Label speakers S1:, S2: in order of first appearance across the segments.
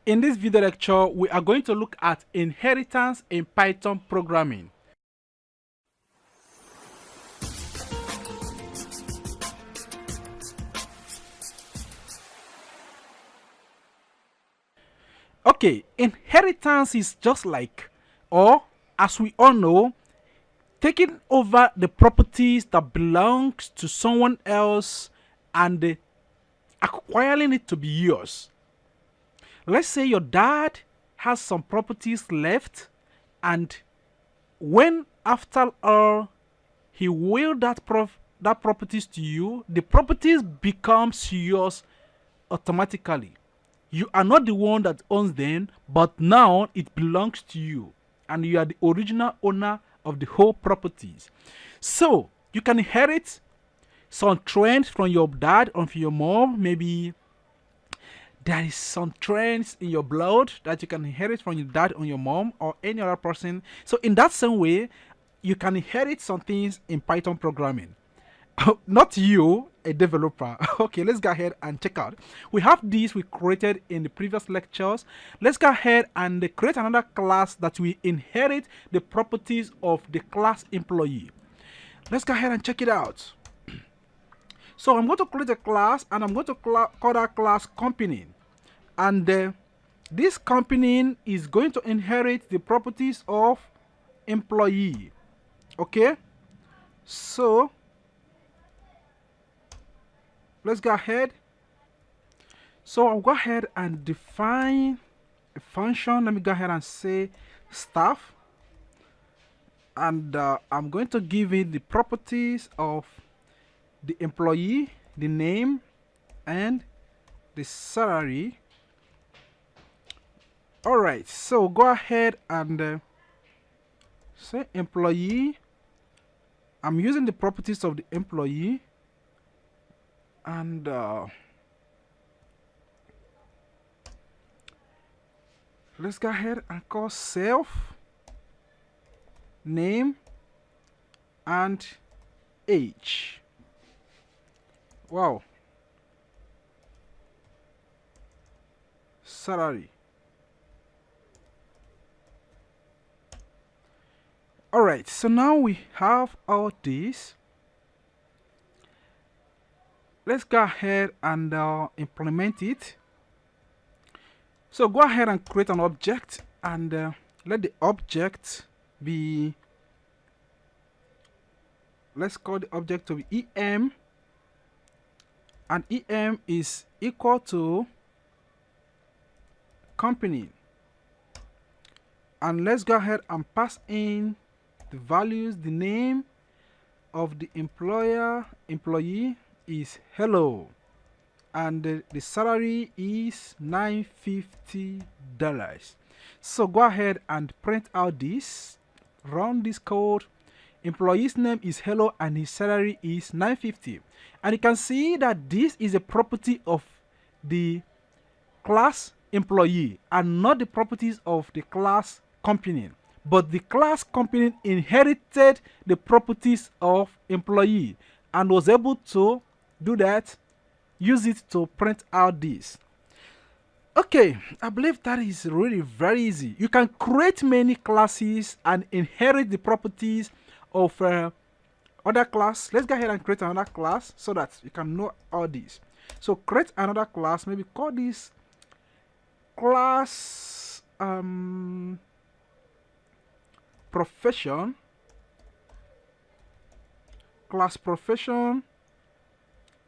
S1: In this video lecture, we are going to look at inheritance in Python programming. Okay, inheritance is just like, or as we all know, taking over the properties that belongs to someone else and acquiring it to be yours. Let's say your dad has some properties left, and when after all he willed that properties to you, the properties becomes yours automatically. You are not the one that owns them, but now it belongs to you, and you are the original owner of the whole properties. So you can inherit some trends from your dad or from your mom. Maybe there is some trends in your blood that you can inherit from your dad or your mom or any other person. So in that same way, you can inherit some things in Python programming. Not you, a developer. Okay, let's go ahead and check out. We have this we created in the previous lectures. Let's go ahead and create another class that will inherit the properties of the class employee. Let's go ahead and check it out. So I'm going to create a class, and I'm going to call that class company. And this company is going to inherit the properties of employee. Okay, so let's go ahead. So I'll go ahead and define a function. Let me go ahead and say staff, and I'm going to give it the properties of the employee, the name, and the salary. All right, so go ahead and say employee. I'm using the properties of the employee, and let's go ahead and call self, name, and age. Wow. Salary. All right, so now we have all this. Let's go ahead and implement it. So go ahead and create an object, and let the object be, let's call the object to be em, and em is equal to company. And let's go ahead and pass in the values. The name of the employee is hello, and the salary is $950. So go ahead and print out this, run this code. Employee's name is hello and his salary is $950, and you can see that this is a property of the class employee and not the properties of the class company. But the class company inherited the properties of employee and was able to do that, use it to print out this. Okay, I believe that is really very easy. You can create many classes and inherit the properties of other class. Let's go ahead and create another class so that you can know all this. So create another class, maybe call this class profession, class profession,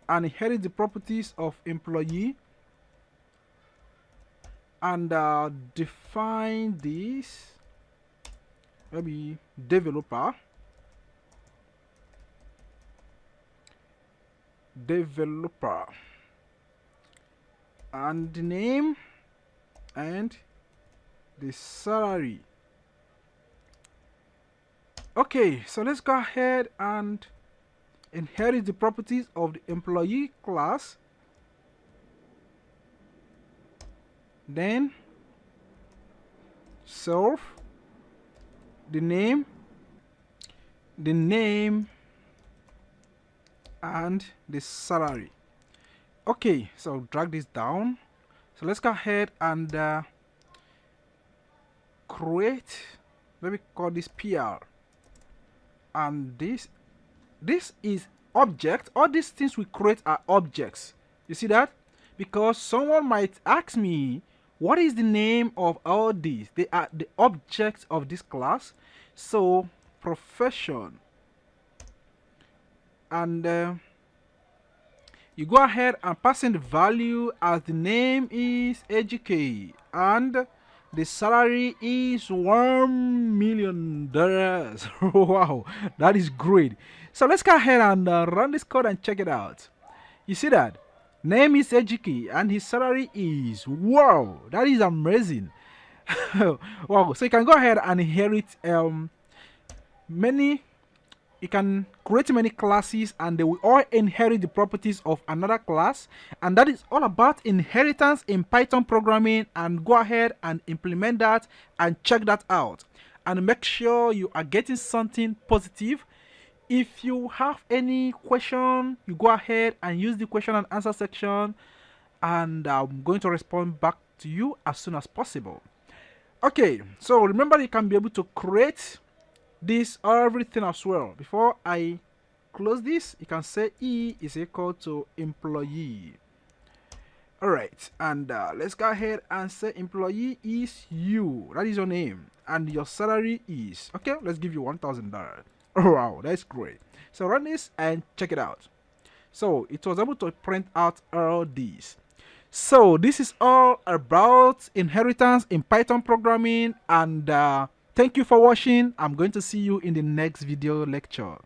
S1: and inherit the properties of employee, and define this, maybe developer, and the name and the salary. Okay, so let's go ahead and inherit the properties of the employee class. Then self, the name, and the salary. Okay, so drag this down. So let's go ahead and create, let me call this PR, and this is object. All these things we create are objects. You see that? Because someone might ask me, what is the name of all these? They are the objects of this class. So profession, and you go ahead and pass in the value as the name is AGK and the salary is $1 million. Wow, that is great. So let's go ahead and run this code and check it out. You see that? Name is Ejiki and his salary is, wow, that is amazing. Wow, so you can go ahead and inherit many, you can create many classes and they will all inherit the properties of another class, and that is all about inheritance in Python programming. And go ahead and implement that and check that out and make sure you are getting something positive. If you have any question, you go ahead and use the question and answer section, and I'm going to respond back to you as soon as possible. Okay, so remember you can be able to create this everything as well. Before I close this, you can say E is equal to employee. Alright, and let's go ahead and say employee is you, that is your name, and your salary is, okay, let's give you $1,000. Wow, that's great. So run this and check it out. So it was able to print out all these. So this is all about inheritance in Python programming, and thank you for watching. I'm going to see you in the next video lecture.